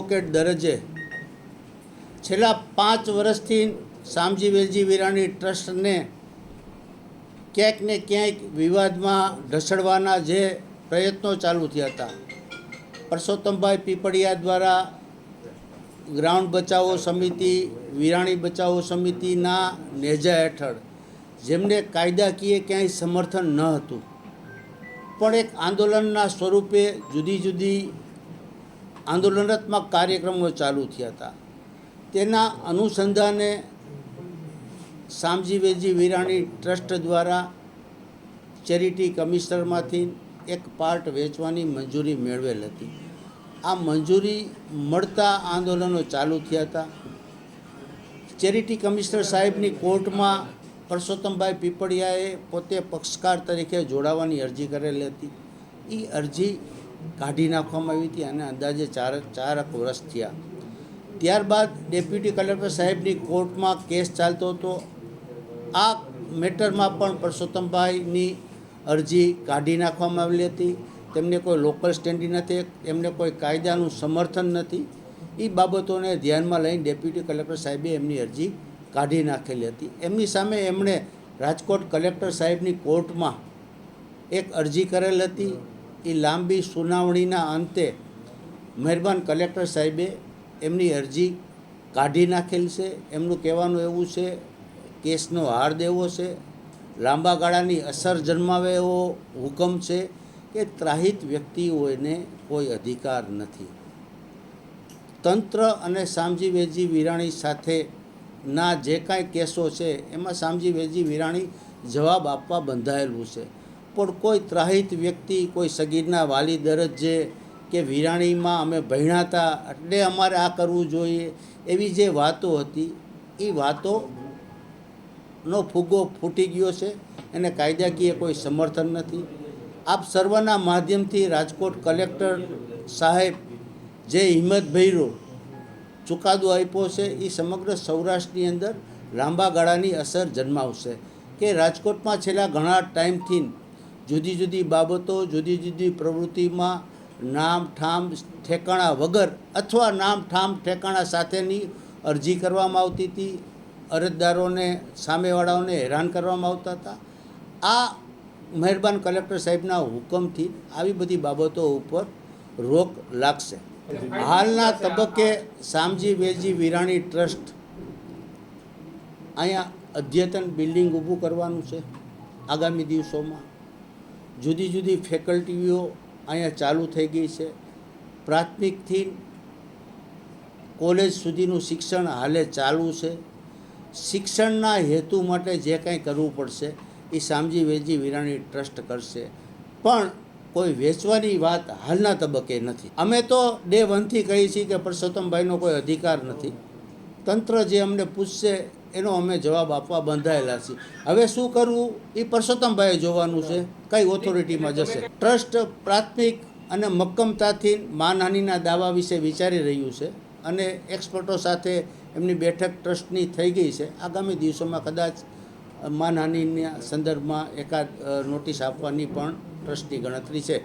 Advocate દરજ્જે છેલ્લા 5 વર્ષથી શામજી વેલજી વિરાણી ટ્રસ્ટને ક્યાંક ને ક્યાંક વિવાદમાં ઢસડવાના જે પ્રયત્નો ચાલુ થયા હતા, પરસોત્તમભાઈ પીપળિયા દ્વારા ગ્રાઉન્ડ બચાવો સમિતિ, વિરાણી બચાવો સમિતિના નેજા હેઠળ જેમને કાયદાકીય ક્યાંય સમર્થન ન હતું, પણ એક આંદોલનના સ્વરૂપે જુદી જુદી આંદોલનાત્મક કાર્યક્રમો ચાલુ થયા હતા. તેના અનુસંધાને શામજી વેલજી વિરાણી ટ્રસ્ટ દ્વારા ચેરિટી કમિશનરમાંથી એક પાર્ટ વેચવાની મંજૂરી મેળવેલ હતી. આ મંજૂરી મળતા આંદોલનો ચાલુ થયા હતા. ચેરિટી કમિશનર સાહેબની કોર્ટમાં પરસોત્તમભાઈ પીપળિયાએ પોતે પક્ષકાર તરીકે જોડાવાની અરજી કરેલી હતી. એ અરજી કાઢી નાખવામાં આવી હતી અને અંદાજે ચારક વર્ષ થયા. ત્યારબાદ ડેપ્યુટી કલેક્ટર સાહેબની કોર્ટમાં કેસ ચાલતો હતો. આ મેટરમાં પણ પરસોત્તમભાઈની અરજી કાઢી નાખવામાં આવેલી હતી. તેમને કોઈ લોકલ સ્ટેન્ડિંગ નથી, એમને કોઈ કાયદાનું સમર્થન નથી. એ બાબતોને ધ્યાનમાં લઈને ડેપ્યુટી કલેક્ટર સાહેબે એમની અરજી કાઢી નાખેલી હતી. એમની સામે એમણે રાજકોટ કલેક્ટર સાહેબની કોર્ટમાં એક અરજી કરેલ હતી. એ લાંબી સુનાવણીના અંતે મહેરબાન કલેક્ટર સાહેબે એમની અરજી કાઢી નાખેલ છે. એમનું કહેવાનું એવું છે, કેસનો હાર દેવો છે, લાંબા ગાળાની અસર જન્માવે એવો હુકમ છે કે ત્રાહિત વ્યક્તિઓને કોઈ અધિકાર નથી. તંત્ર અને શામજી વેલજી વિરાણી સાથેના જે કાંઈ કેસો છે એમાં શામજી વેલજી વિરાણી જવાબ આપવા બંધાયેલું છે, પણ કોઈ ત્રાહિત વ્યક્તિ, કોઈ સગીરના વાલી દરજ્જે કે વિરાણીમાં અમે ભણ્યા હતા એટલે અમારે આ કરવું જોઈએ એવી જે વાતો હતી, એ વાતોનો ફુગ્ગો ફૂટી ગયો છે. એને કાયદાકીય કોઈ સમર્થન નથી. આપ સર્વના માધ્યમથી રાજકોટ કલેક્ટર સાહેબ જે હિંમતભર્યો ચુકાદો આપ્યો છે, એ સમગ્ર સૌરાષ્ટ્રની અંદર લાંબા ગાળાની અસર જન્માવશે કે રાજકોટમાં છેલ્લા ઘણા ટાઈમથી જુદી જુદી બાબતો, જુદી જુદી પ્રવૃત્તિમાં નામ ઠામ ઠેકાણા વગર અથવા નામ ઠામ ઠેકાણા સાથેની અરજી કરવામાં આવતી હતી. અરજદારોને, સામેવાળાઓને હેરાન કરવામાં આવતા હતા. આ મહેરબાન કલેક્ટર સાહેબના હુકમથી આવી બધી બાબતો ઉપર રોક લાગશે. હાલના તબક્કે શામજી વેલજી વિરાણી ટ્રસ્ટ અહીંયા અદ્યતન બિલ્ડિંગ ઊભું કરવાનું છે. આગામી દિવસોમાં જુદી જુદી ફેકલ્ટીઓ અહીંયા ચાલુ થઈ ગઈ છે. પ્રાથમિકથી કોલેજ સુધીનું શિક્ષણ હાલે ચાલુ છે. શિક્ષણના હેતુ માટે જે કાંઈ કરવું પડશે એ શામજી વેલજી વિરાણી ટ્રસ્ટ કરશે, પણ કોઈ વેચવાની વાત હાલના તબક્કે નથી. અમે તો ડે 1 થી કહીએ છીએ કે પરસોત્તમભાઈનો કોઈ અધિકાર નથી. તંત્ર જે અમને પૂછશે એનો અમે જવાબ આપવા બંધાયેલા છીએ. હવે શું કરવું એ પરસોત્તમભાઈએ જોવાનું છે, કઈ ઓથોરિટીમાં જશે. ટ્રસ્ટ પ્રાથમિક અને મક્કમતાથી માનહાનિના દાવા વિશે વિચારી રહ્યું છે અને એક્સપર્ટો સાથે એમની બેઠક ટ્રસ્ટની થઈ ગઈ છે. આગામી દિવસોમાં કદાચ માનહાનિના સંદર્ભમાં એકાદ નોટિસ આપવાની પણ ટ્રસ્ટની ગણતરી છે.